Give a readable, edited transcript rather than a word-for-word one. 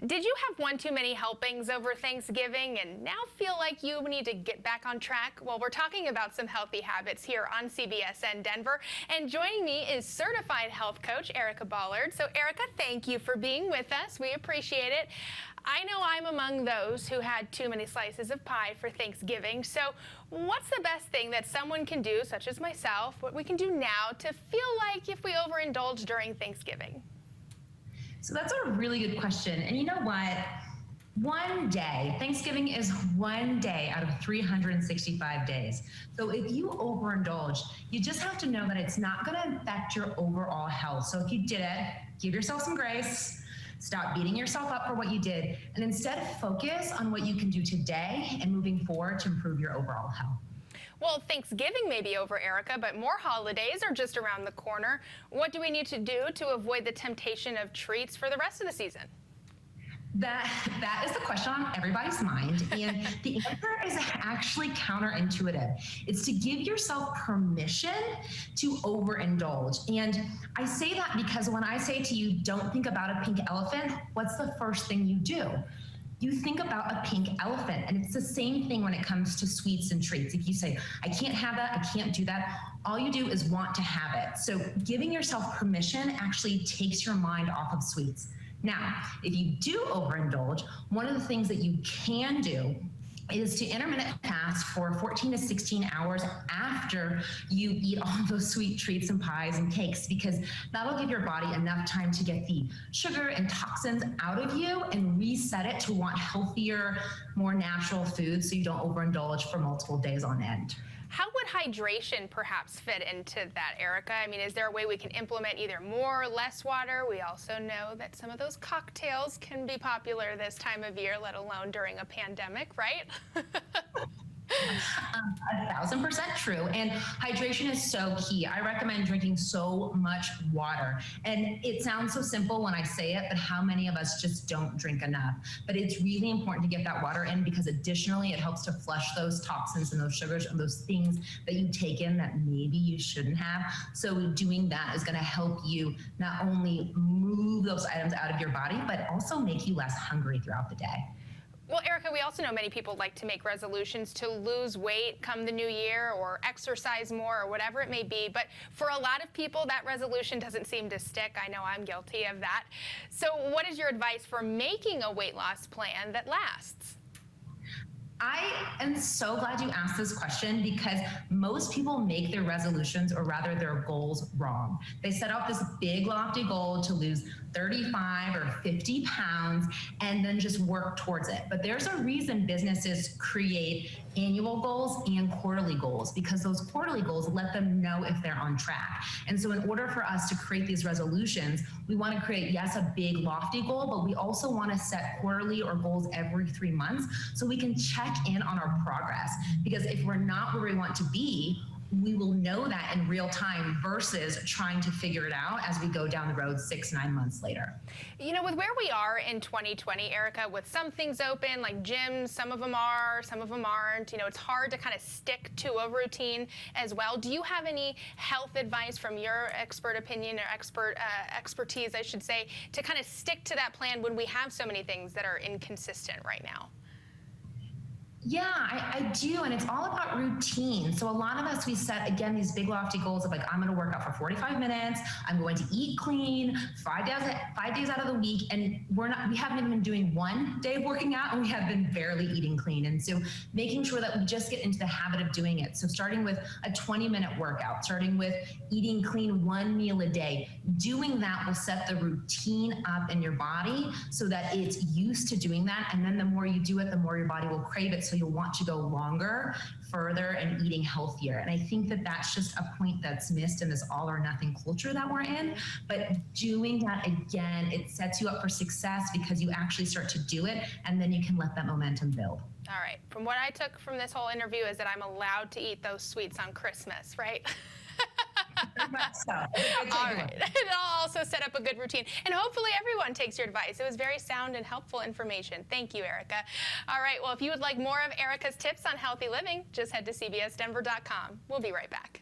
Did you have one too many helpings over Thanksgiving and now feel like you need to get back on track? Well, we're talking about some healthy habits here on CBSN Denver. And joining me is certified health coach Erica Ballard. So Erica, thank you for being with us. We appreciate it. I know I'm among those who had too many slices of pie for Thanksgiving. So what's the best thing that someone can do, such as myself, what we can do now to feel like if we overindulge during Thanksgiving? So that's a really good question. And you know what? One day, Thanksgiving is one day out of 365 days. So if you overindulge, you just have to know that it's not going to affect your overall health. So if you did it, give yourself some grace, stop beating yourself up for what you did, and instead focus on what you can do today and moving forward to improve your overall health. Well, Thanksgiving may be over, Erica, but more holidays are just around the corner. What do we need to do to avoid the temptation of treats for the rest of the season? That is the question on everybody's mind, and the answer is actually counterintuitive. It's to give yourself permission to overindulge. And I say that because when I say to you, don't think about a pink elephant, what's the first thing you do? You think about a pink elephant, and it's the same thing when it comes to sweets and treats. If you say, I can't have that, I can't do that, all you do is want to have it. So giving yourself permission actually takes your mind off of sweets. Now, if you do overindulge, one of the things that you can do is to intermittent fast for 14 to 16 hours after you eat all those sweet treats and pies and cakes, because that'll give your body enough time to get the sugar and toxins out of you and reset it to want healthier, more natural foods so you don't overindulge for multiple days on end. How would hydration perhaps fit into that, Erica? I mean, is there a way we can implement either more or less water? We also know that some of those cocktails can be popular this time of year, let alone during a pandemic, right? 1,000% true. And hydration is so key. I recommend drinking so much water. And it sounds so simple when I say it, but how many of us just don't drink enough? But it's really important to get that water in, because additionally, it helps to flush those toxins and those sugars and those things that you take in that maybe you shouldn't have. So doing that is going to help you not only move those items out of your body, but also make you less hungry throughout the day. Well, Erica, we also know many people like to make resolutions to lose weight come the new year or exercise more or whatever it may be. But for a lot of people, that resolution doesn't seem to stick. I know I'm guilty of that. So what is your advice for making a weight loss plan that lasts? I am so glad you asked this question, because most people make their resolutions, or rather their goals, wrong. They set out this big lofty goal to lose 35 or 50 pounds and then just work towards it. But there's a reason businesses create annual goals and quarterly goals, because those quarterly goals let them know if they're on track. And so in order for us to create these resolutions, we want to create, yes, a big lofty goal, but we also want to set quarterly or goals every 3 months so we can check in on our progress. Because if we're not where we want to be, we will know that in real time versus trying to figure it out as we go down the road 6-9 months later. You know, with where we are in 2020, Erica, with some things open like gyms, some of them are, some of them aren't, you know, it's hard to kind of stick to a routine as well. Do you have any health advice from your expert opinion or expertise, I should say, to kind of stick to that plan when we have so many things that are inconsistent right now? Yeah, I do. And it's all about routine. So a lot of us, we set, again, these big lofty goals of like, I'm going to work out for 45 minutes. I'm going to eat clean 5 days out of the week. And we haven't even been doing 1 day of working out, and we have been barely eating clean. And so making sure that we just get into the habit of doing it. So starting with a 20-minute workout, starting with eating clean 1 meal a day, doing that will set the routine up in your body so that it's used to doing that. And then the more you do it, the more your body will crave it. So you'll want to go longer, further, and eating healthier. And I think that that's just a point that's missed in this all or nothing culture that we're in. But doing that, again, it sets you up for success because you actually start to do it, and then you can let that momentum build. All right. From what I took from this whole interview is that I'm allowed to eat those sweets on Christmas, right? All right. And I'll also set up a good routine. And hopefully everyone takes your advice. It was very sound and helpful information. Thank you, Erica. All right. Well, if you would like more of Erica's tips on healthy living, just head to cbsdenver.com. We'll be right back.